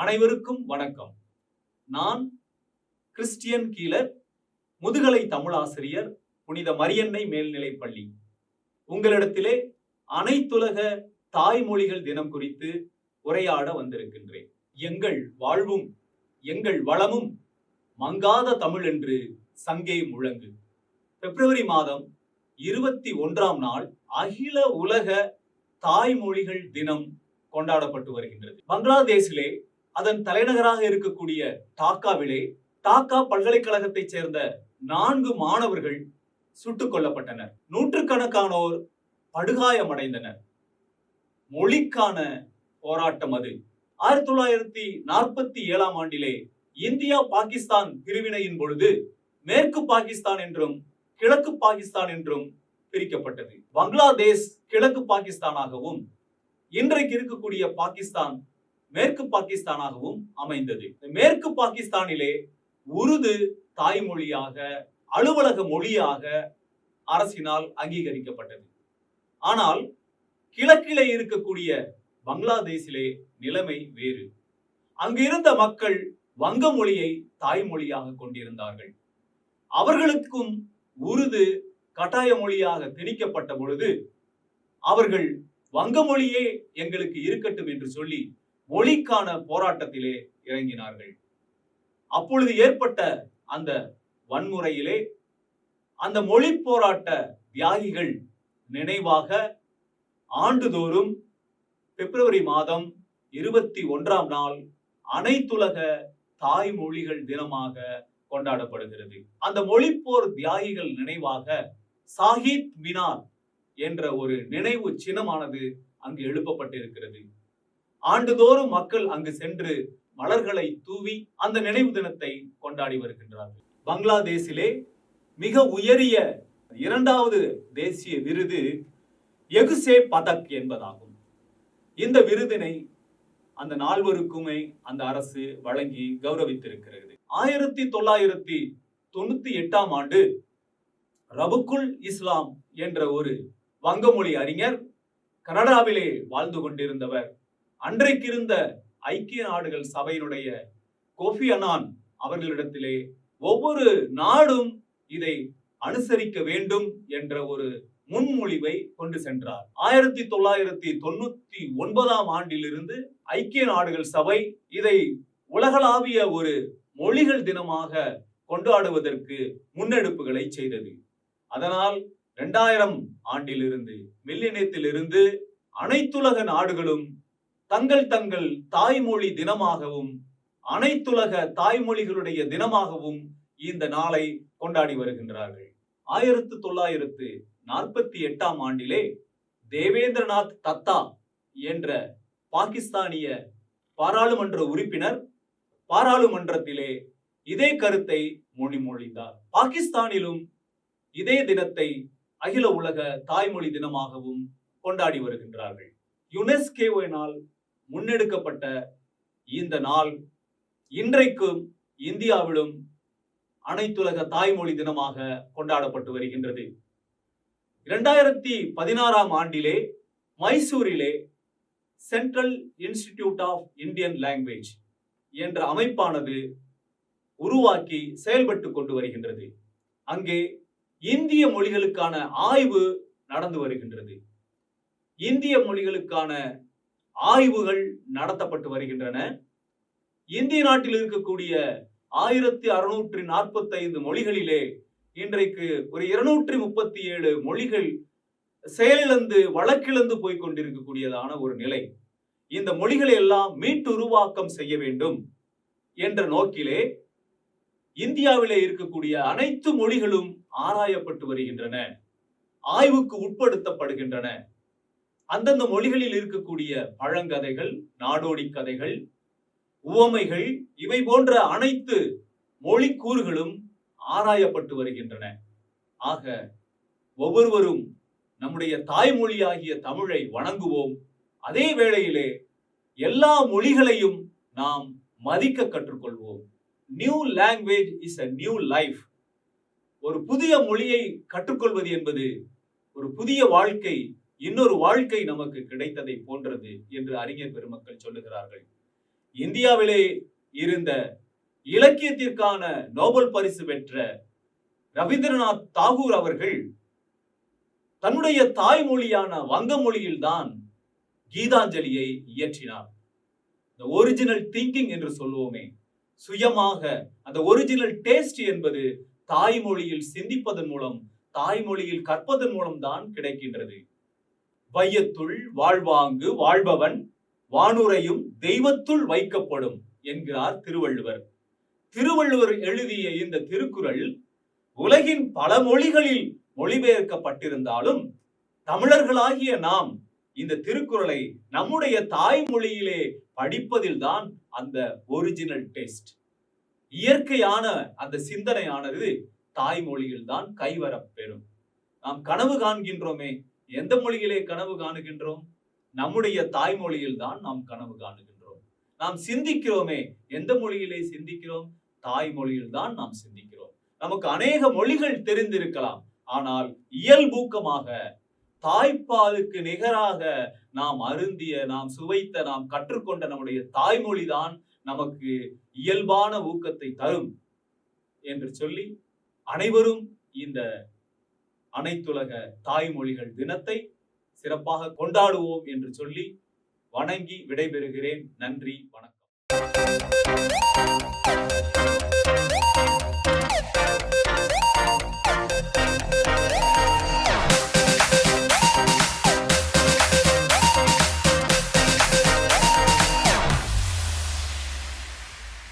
அனைவருக்கும் வணக்கம். நான் கிறிஸ்டியன் கீலர், முதுகலை தமிழாசிரியர், புனித மரியன்னை மேல்நிலைப்பள்ளி. உங்களிடத்திலே அனைத்துலக தாய்மொழிகள் தினம் குறித்து உரையாட வந்திருக்கின்றேன். எங்கள் வாழ்வும் எங்கள் வளமும் மங்காத தமிழ் என்று சங்கே முழங்கு. பிப்ரவரி மாதம் 21ஆம் நாள் அகில உலக தாய்மொழிகள் தினம் கொண்டாடப்பட்டு வருகின்றது. பங்களாதேஷிலே அதன் தலைநகராக இருக்கக்கூடிய டாக்காவிலே டாக்கா பல்கலைக்கழகத்தைச் சேர்ந்த 4 மாணவர்கள் சுட்டுக் கொல்லப்பட்டனர். நூற்றுக்கணக்கானோர் படுகாயமடைந்தனர். மொழிக்கான போராட்டம் அது. 1947ஆம் ஆண்டிலே இந்தியா பாகிஸ்தான் பிரிவினையின் பொழுது மேற்கு பாகிஸ்தான் என்றும் கிழக்கு பாகிஸ்தான் என்றும் பிரிக்கப்பட்டது. பங்களாதேஷ் கிழக்கு பாகிஸ்தானாகவும் இன்றைக்கு இருக்கக்கூடிய பாகிஸ்தான் மேற்கு பாகிஸ்தானாகவும் அமைந்தது. மேற்கு பாகிஸ்தானிலே உருது தாய்மொழியாக, அலுவலக மொழியாக அரசினால் அங்கீகரிக்கப்பட்டது. ஆனால் கிழக்கிலே இருக்கக்கூடிய பங்களாதேஷிலே நிலைமை வேறு. அங்கு இருந்த மக்கள் வங்க மொழியை தாய்மொழியாக கொண்டிருந்தார்கள். அவர்களுக்கும் உருது கட்டாய மொழியாக திணிக்கப்பட்ட பொழுது அவர்கள் வங்க மொழியே எங்களுக்கு இருக்கட்டும் என்று சொல்லி மொழிக்கான போராட்டத்திலே இறங்கினார்கள். அப்பொழுது ஏற்பட்ட அந்த வன்முறையிலே அந்த மொழி போராட்ட தியாகிகள் நினைவாக ஆண்டுதோறும் பிப்ரவரி மாதம் 21ஆம் நாள் அனைத்துலக தாய்மொழிகள் தினமாக கொண்டாடப்படுகிறது. அந்த மொழிப்போர் தியாகிகள் நினைவாக சாஹித் மினார் என்ற ஒரு நினைவு சின்னமானது அங்கு எழுப்பப்பட்டிருக்கிறது. ஆண்டுதோறும் மக்கள் அங்கு சென்று மலர்களை தூவி அந்த நினைவு தினத்தை கொண்டாடி வருகின்றார்கள். பங்களாதேஷிலே மிக உயரிய 2வது தேசிய விருது எகுசே பதக் என்பதாகும். இந்த விருதினை அந்த 4வருக்குமே அந்த அரசு வழங்கி கௌரவித்திருக்கிறது. 1998ஆம் ஆண்டு ரபுக்குல் இஸ்லாம் என்ற ஒரு வங்கமொழி அறிஞர் கனடாவிலே வாழ்ந்து கொண்டிருந்தவர், அன்றைக்கு இருந்த ஐக்கிய நாடுகள் சபையினுடைய கோஃபி அன்னான் அவர்களிடத்திலே ஒவ்வொரு நாடும் இதை அனுசரிக்க வேண்டும் என்ற ஒரு முன்மொழிவை கொண்டு சென்றார். 1999ஆம் ஆண்டிலிருந்து ஐக்கிய நாடுகள் சபை இதை உலகளாவிய ஒரு மொழிகள் தினமாக கொண்டாடுவதற்கு முன்னெடுப்புகளை செய்தது. அதனால் 2000 ஆண்டிலிருந்து மில்லினியத்திலிருந்து அனைத்துலக நாடுகளும் தங்கள் தங்கள் தாய்மொழி தினமாகவும் அனைத்துலக தாய்மொழிகளுடைய தினமாகவும் இந்த நாளை கொண்டாடி வருகின்றார்கள். 1948ஆம் ஆண்டிலே தேவேந்திரநாத் தத்தா என்ற பாகிஸ்தானிய பாராளுமன்ற உறுப்பினர் பாராளுமன்றத்திலே இதே கருத்தை முன்மொழிந்தார். பாகிஸ்தானிலும் இதே தினத்தை அகில உலக தாய்மொழி தினமாகவும் கொண்டாடி வருகின்றார்கள். யுனெஸ்கோவினால் முன்னெடுக்கப்பட்ட இந்த நாள் இன்றைக்கும் இந்தியாவிலும் அனைத்துலக தாய்மொழி தினமாக கொண்டாடப்பட்டு வருகின்றது. 2016ஆம் ஆண்டிலே மைசூரிலே central institute of Indian language என்ற அமைப்பானது உருவாக்கி செயல்பட்டு கொண்டு வருகின்றது. அங்கே இந்திய மொழிகளுக்கான ஆய்வு நடந்து வருகின்றது. இந்திய மொழிகளுக்கான ஆய்வுகள் நடத்தப்பட்டு வருகின்றன. இந்திய நாட்டில் இருக்கக்கூடிய 1645 மொழிகளிலே இன்றைக்கு ஒரு 237 மொழிகள் செயலிழந்து வழக்கிழந்து போய்கொண்டிருக்கக்கூடியதான ஒரு நிலை. இந்த மொழிகளை எல்லாம் மீட்டுருவாக்கம் செய்ய வேண்டும் என்ற நோக்கிலே இந்தியாவிலே இருக்கக்கூடிய அனைத்து மொழிகளும் ஆராயப்பட்டு வருகின்றன, ஆய்வுக்கு உட்படுத்தப்படுகின்றன. அந்தந்த மொழிகளில் இருக்கக்கூடிய பழங்கதைகள், நாடோடி கதைகள், உவமைகள், இவை போன்ற அனைத்து மொழி கூறுகளும் ஆராயப்பட்டு வருகின்றன. ஆக ஒவ்வொருவரும் நம்முடைய தாய்மொழியாகிய தமிழை வணங்குவோம். அதே வேளையிலே எல்லா மொழிகளையும் நாம் மதிக்க கற்றுக்கொள்வோம். New language is a new life. ஒரு புதிய மொழியை கற்றுக்கொள்வது என்பது ஒரு புதிய வாழ்க்கை, இன்னொரு வாழ்க்கை நமக்கு கிடைத்ததை போன்றது என்று அறிஞர் பெருமக்கள் சொல்லுகிறார்கள். இந்தியாவிலே இருந்த இலக்கியத்திற்கான நோபல் பரிசு பெற்ற ரவீந்திரநாத் தாகூர் அவர்கள் தன்னுடைய தாய்மொழியான வங்க மொழியில்தான் கீதாஞ்சலியை இயற்றினார். ஒரிஜினல் திங்கிங் என்று சொல்லுவோமே, சுயமாக அந்த ஒரிஜினல் டேஸ்ட் என்பது தாய்மொழியில் சிந்திப்பதன் மூலம், தாய்மொழியில் கற்பதன் மூலம் தான் கிடைக்கின்றது. வையத்துள் வாழ்வாங்கு வாழ்பவன் வானுரையும் தெய்வத்துள் வைக்கப்படும் என்கிறார் திருவள்ளுவர். திருவள்ளுவர் எழுதிய இந்த திருக்குறள் உலகின் பல மொழிகளில் மொழிபெயர்க்கப்பட்டிருந்தாலும் தமிழர்களாகிய நாம் இந்த திருக்குறளை நம்முடைய தாய்மொழியிலே படிப்பதில்தான் அந்த ஒரிஜினல் டேஸ்ட், இயற்கையான அந்த சிந்தனையானது தாய்மொழியில் தான் கைவரப் பெறும். நாம் கனவு காண்கின்றோமே, எந்த மொழியிலே கனவு காணுகின்றோம்? நம்முடைய தாய்மொழியில் தான் நாம் கனவு காணுகின்றோம். நாம் சிந்திக்கிறோமே, எந்த மொழியிலே சிந்திக்கிறோம்? தாய்மொழியில் தான் நாம் சிந்திக்கிறோம். நமக்கு அநேக மொழிகள் தெரிந்திருக்கலாம், ஆனால் இயல்பூக்கமாக தாய்ப்பாலுக்கு நிகராக நாம் அருந்திய, நாம் சுவைத்த, நாம் கற்றுக்கொண்ட நம்முடைய தாய்மொழி தான் நமக்கு இயல்பான ஊக்கத்தை தரும் என்று சொல்லி, அனைவரும் இந்த அனைத்துலக தாய்மொழிகள் தினத்தை சிறப்பாக கொண்டாடுவோம் என்று சொல்லி வணங்கி விடைபெறுகிறேன். நன்றி, வணக்கம்.